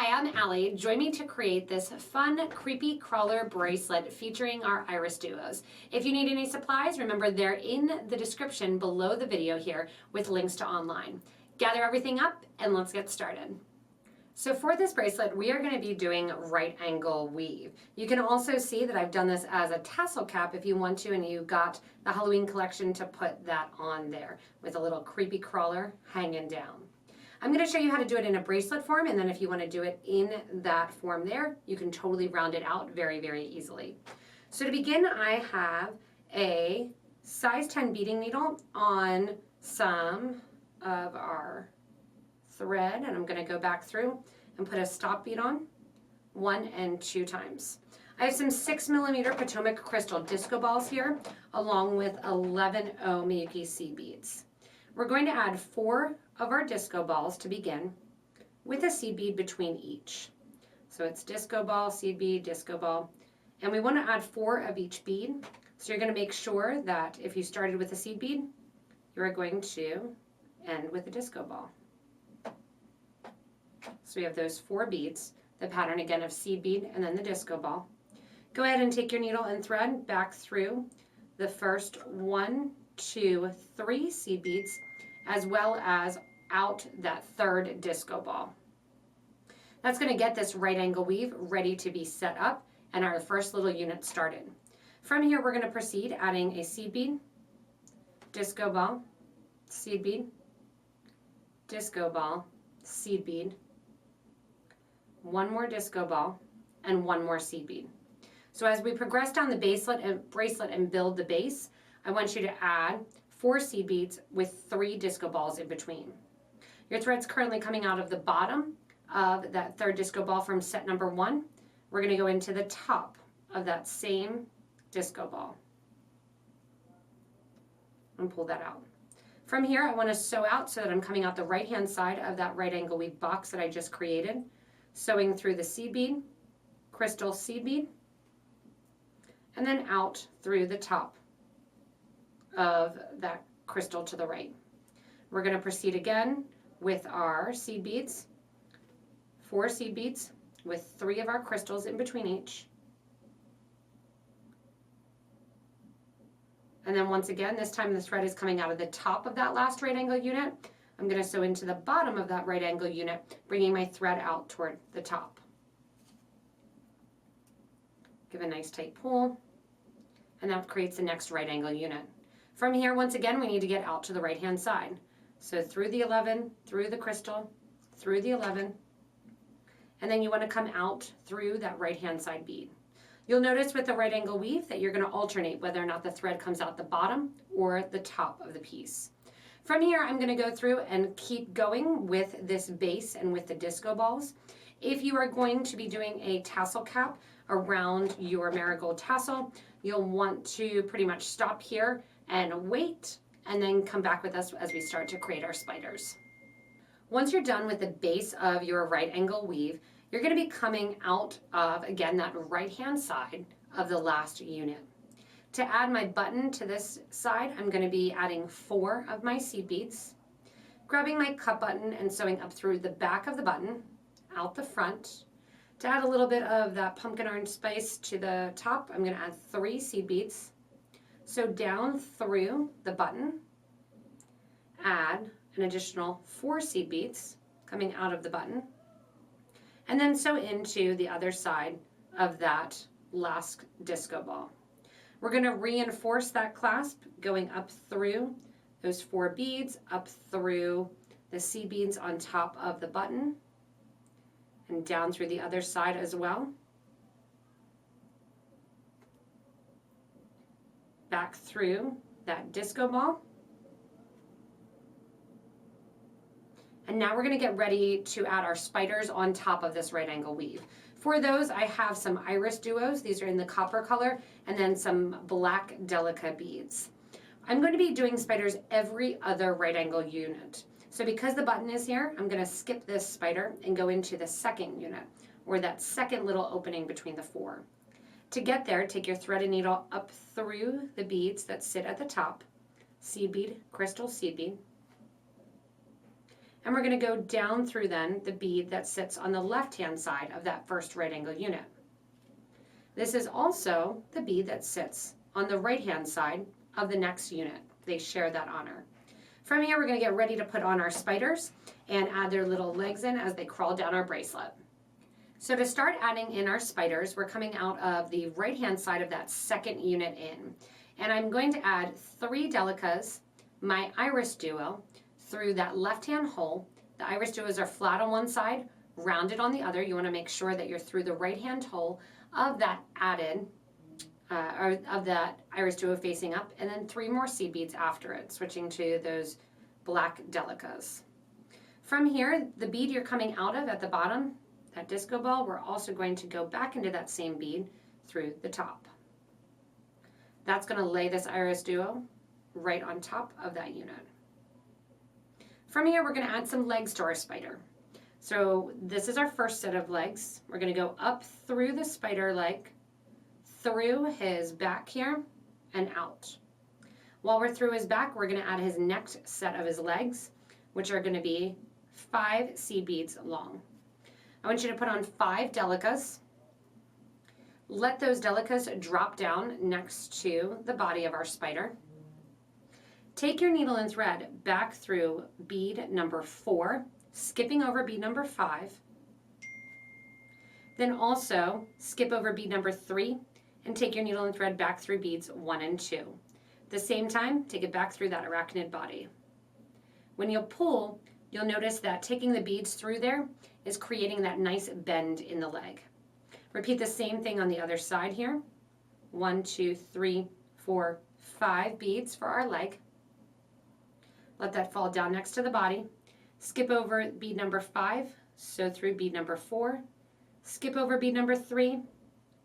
Hi, I'm Allie. Join me to create this fun, creepy crawler bracelet featuring our IrisDuos. If you need any supplies, remember they're in the description below the video here with links to online. Gather everything up and let's get started. So for this bracelet, we are going to be doing right angle weave. You can also see that I've done this as a tassel cap if you want to, and you got the Halloween collection to put that on there with a little creepy crawler hanging down. I'm going to show you how to do it in a bracelet form, and then if you want to do it in that form there, you can totally round it out very, very easily. So to begin, I have a size 10 beading needle on some of our thread, and I'm going to go back through and put a stop bead on 1 and 2 times. I have some 6mm Potomac crystal disco balls here, along with 11 Miyuki seed beads. We're going to add 4 of our disco balls to begin with a seed bead between each. So it's disco ball, seed bead, disco ball. And we want to add 4 of each bead. So you're going to make sure that if you started with a seed bead, you're going to end with a disco ball. So we have those 4 beads, the pattern again of seed bead and then the disco ball. Go ahead and take your needle and thread back through the first 1, 2, 3 seed beads, as well as out that 3rd disco ball. That's going to get this right angle weave ready to be set up and our first little unit started. From here, we're going to proceed adding a seed bead, disco ball, seed bead, disco ball, seed bead, 1 more disco ball, and 1 more seed bead. So as we progress down the bracelet and build the base, I want you to add 4 seed beads with 3 disco balls in between. Your thread's currently coming out of the bottom of that 3rd disco ball from set number 1. We're going to go into the top of that same disco ball and pull that out. From here, I want to sew out so that I'm coming out the right-hand side of that right angle weave box that I just created, sewing through the seed bead, crystal seed bead, and then out through the top of that crystal to the right. We're going to proceed again with our seed beads, 4 seed beads with 3 of our crystals in between each. And then once again, this time the thread is coming out of the top of that last right angle unit. I'm going to sew into the bottom of that right angle unit, bringing my thread out toward the top. Give a nice tight pull, and that creates the next right angle unit. From here, once again, we need to get out to the right-hand side. So through the 11, through the crystal, through the 11, and then you want to come out through that right-hand side bead. You'll notice with the right angle weave that you're going to alternate whether or not the thread comes out the bottom or the top of the piece. From here, I'm going to go through and keep going with this base and with the disco balls. If you are going to be doing a tassel cap around your marigold tassel, you'll want to pretty much stop here and wait, and then come back with us as we start to create our spiders. Once you're done with the base of your right angle weave, you're going to be coming out of, again, that right-hand side of the last unit. To add my button to this side, I'm going to be adding 4 of my seed beads, grabbing my cup button and sewing up through the back of the button, out the front. To add a little bit of that pumpkin orange spice to the top, I'm going to add 3 seed beads. Sew down through the button, add an additional 4 seed beads coming out of the button, and then sew into the other side of that last disco ball. We're going to reinforce that clasp going up through those 4 beads, up through the seed beads on top of the button, and down through the other side as well. Back through that disco ball. And now we're going to get ready to add our spiders on top of this right angle weave. For those, I have some IrisDuos. These are in the copper color, and then some black Delica beads. I'm going to be doing spiders every other right angle unit. So because the button is here, I'm going to skip this spider and go into the 2nd unit, or that 2nd little opening between the 4. To get there, take your thread and needle up through the beads that sit at the top, seed bead, crystal seed bead, And we're going to go down through then the bead that sits on the left-hand side of that first right angle unit. This is also the bead that sits on the right-hand side of the next unit. They share that honor. From here, we're going to get ready to put on our spiders and add their little legs in as they crawl down our bracelet. So to start adding in our spiders, we're coming out of the right-hand side of that second unit in. And I'm going to add 3 delicas, my IrisDuo, through that left-hand hole. The IrisDuos are flat on one side, rounded on the other. You want to make sure that you're through the right-hand hole of that added, or of that IrisDuo facing up, and then 3 more seed beads after it, switching to those black delicas. From here, the bead you're coming out of at the bottom, that disco ball, we're also going to go back into that same bead through the top. That's going to lay this IrisDuo right on top of that unit. From here, we're going to add some legs to our spider. So this is our first set of legs. We're going to go up through the spider leg, through his back here, and out. While we're through his back, we're going to add his next set of his legs, which are going to be 5 seed beads long. I want you to put on 5 delicas. Let those delicas drop down next to the body of our spider. Take your needle and thread back through bead number 4, skipping over bead number 5. Then also skip over bead number 3 and take your needle and thread back through beads 1 and 2. At the same time, take it back through that arachnid body. When you pull, you'll notice that taking the beads through there is creating that nice bend in the leg. Repeat the same thing on the other side here. 1, 2, 3, 4, 5 beads for our leg. Let that fall down next to the body. Skip over bead number 5, sew through bead number 4, skip over bead number 3,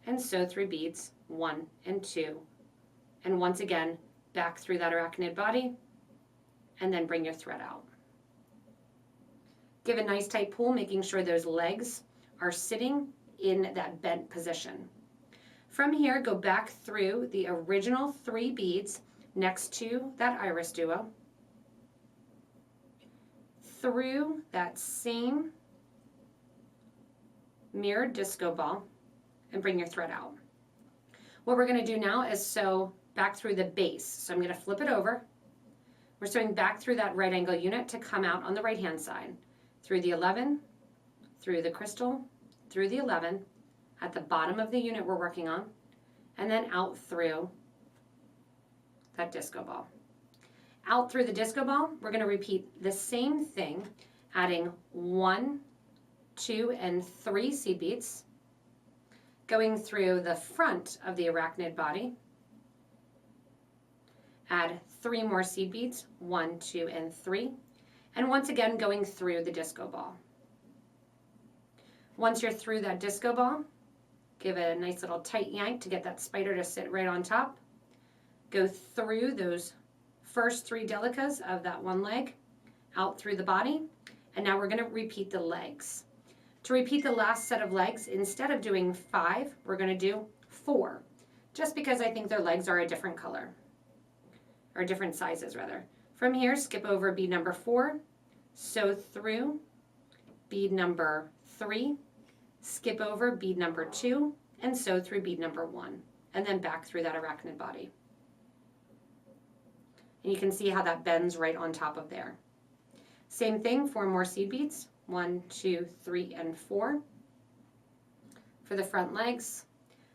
and sew through beads 1 and 2. And once again, back through that arachnid body, and then bring your thread out. Give a nice tight pull, making sure those legs are sitting in that bent position. From here, go back through the original 3 beads next to that IrisDuo, through that same mirrored disco ball, and bring your thread out. What we're going to do now is sew back through the base. So I'm going to flip it over. We're sewing back through that right angle unit to come out on the right hand side. Through the 11, through the crystal, through the 11, at the bottom of the unit we're working on, and then out through that disco ball. Out through the disco ball, we're going to repeat the same thing, adding 1, 2, and 3 seed beads, going through the front of the arachnid body, add 3 more seed beads, 1, 2, and 3, and once again going through the disco ball. Once you're through that disco ball, give it a nice little tight yank to get that spider to sit right on top. Go through those first 3 delicas of that one leg, out through the body, and now we're going to repeat the legs. To repeat the last set of legs, instead of doing 5, we're going to do 4, just because I think their legs are a different color, or different sizes rather. From here, skip over bead number 4, sew through bead number 3, skip over bead number 2, and sew through bead number 1, and then back through that arachnid body. And you can see how that bends right on top of there. Same thing, 4 more seed beads, 1, 2, 3, and 4. For the front legs,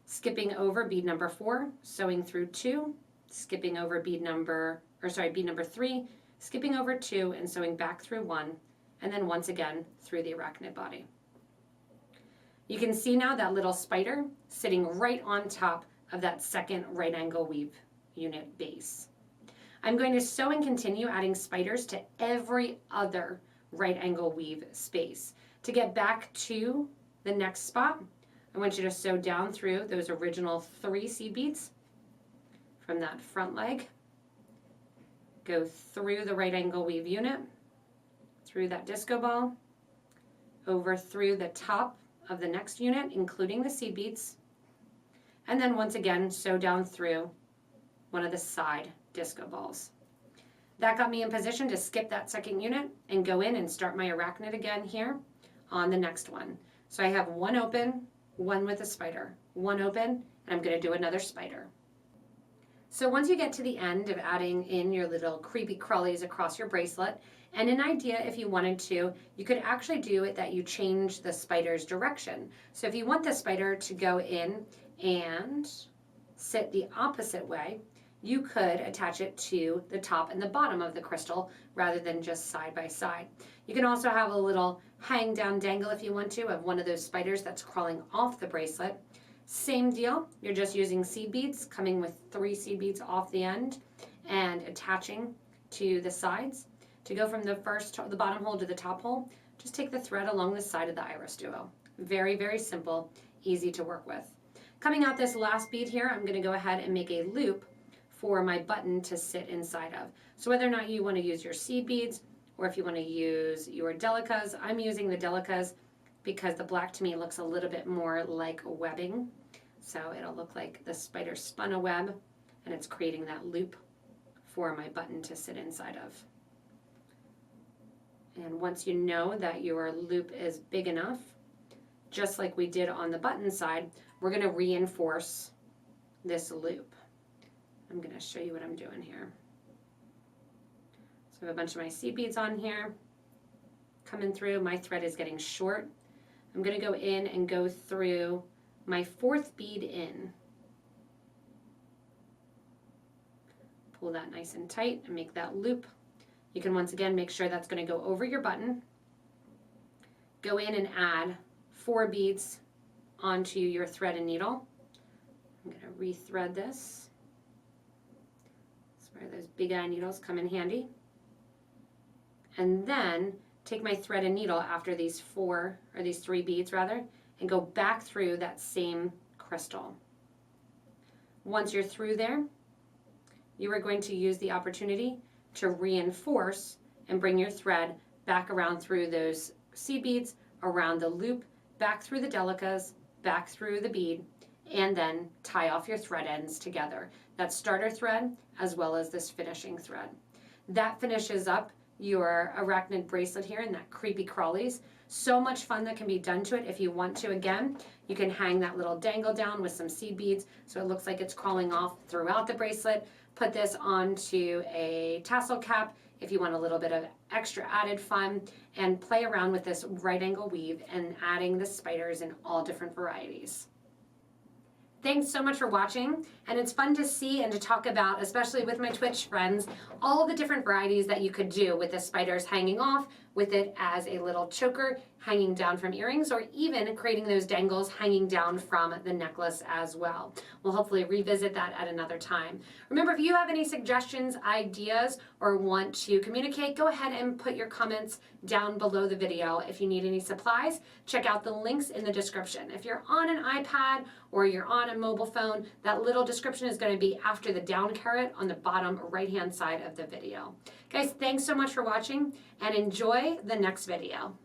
skipping over bead number 4, sewing through 2, skipping over bead number 3, skipping over 2 and sewing back through 1, and then once again through the arachnid body. You can see now that little spider sitting right on top of that second right angle weave unit base. I'm going to sew and continue adding spiders to every other right angle weave space. To get back to the next spot, I want you to sew down through those original 3 seed beads from that front leg. Go through the right angle weave unit, through that disco ball, over through the top of the next unit, including the seed beads, and then once again sew down through one of the side disco balls. That got me in position to skip that second unit and go in and start my arachnid again here on the next one. So I have one open, one with a spider, one open, and I'm going to do another spider. So once you get to the end of adding in your little creepy crawlies across your bracelet, and an idea if you wanted to, you could actually do it that you change the spider's direction. So if you want the spider to go in and sit the opposite way, you could attach it to the top and the bottom of the crystal rather than just side by side. You can also have a little hang down dangle if you want to of one of those spiders that's crawling off the bracelet. Same deal, you're just using seed beads, coming with 3 seed beads off the end and attaching to the sides. To go from the bottom hole to the top hole, just take the thread along the side of the IrisDuo. Very, very simple, easy to work with. Coming out this last bead here, I'm going to go ahead and make a loop for my button to sit inside of. So whether or not you want to use your seed beads or if you want to use your delicas, I'm using the delicas because the black to me looks a little bit more like webbing. So it'll look like the spider spun a web and it's creating that loop for my button to sit inside of. And once you know that your loop is big enough, just like we did on the button side, we're going to reinforce this loop. I'm going to show you what I'm doing here. So I have a bunch of my seed beads on here, coming through. My thread is getting short. I'm going to go in and go through my 4th bead in. Pull that nice and tight and make that loop. You can once again make sure that's going to go over your button. Go in and add 4 beads onto your thread and needle. I'm going to rethread this. That's where those big eye needles come in handy. And then take my thread and needle after these 3 beads rather, and go back through that same crystal. Once you're through there, you are going to use the opportunity to reinforce and bring your thread back around through those seed beads, around the loop, back through the delicas, back through the bead, and then tie off your thread ends together. That starter thread as well as this finishing thread. That finishes up your arachnid bracelet here in that creepy crawlies. So much fun that can be done to it if you want to. Again, you can hang that little dangle down with some seed beads so it looks like it's crawling off throughout the bracelet. Put this onto a tassel cap if you want a little bit of extra added fun, and play around with this right angle weave and adding the spiders in all different varieties. Thanks so much for watching, and it's fun to see and to talk about, especially with my Twitch friends, all the different varieties that you could do with the spiders hanging off, with it as a little choker hanging down from earrings, or even creating those dangles hanging down from the necklace as well. We'll hopefully revisit that at another time. Remember, if you have any suggestions, ideas, or want to communicate, go ahead and put your comments down below the video. If you need any supplies, check out the links in the description. If you're on an iPad or you're on a mobile phone, that little description is going to be after the down caret on the bottom right-hand side of the video. Guys, thanks so much for watching, and enjoy the next video.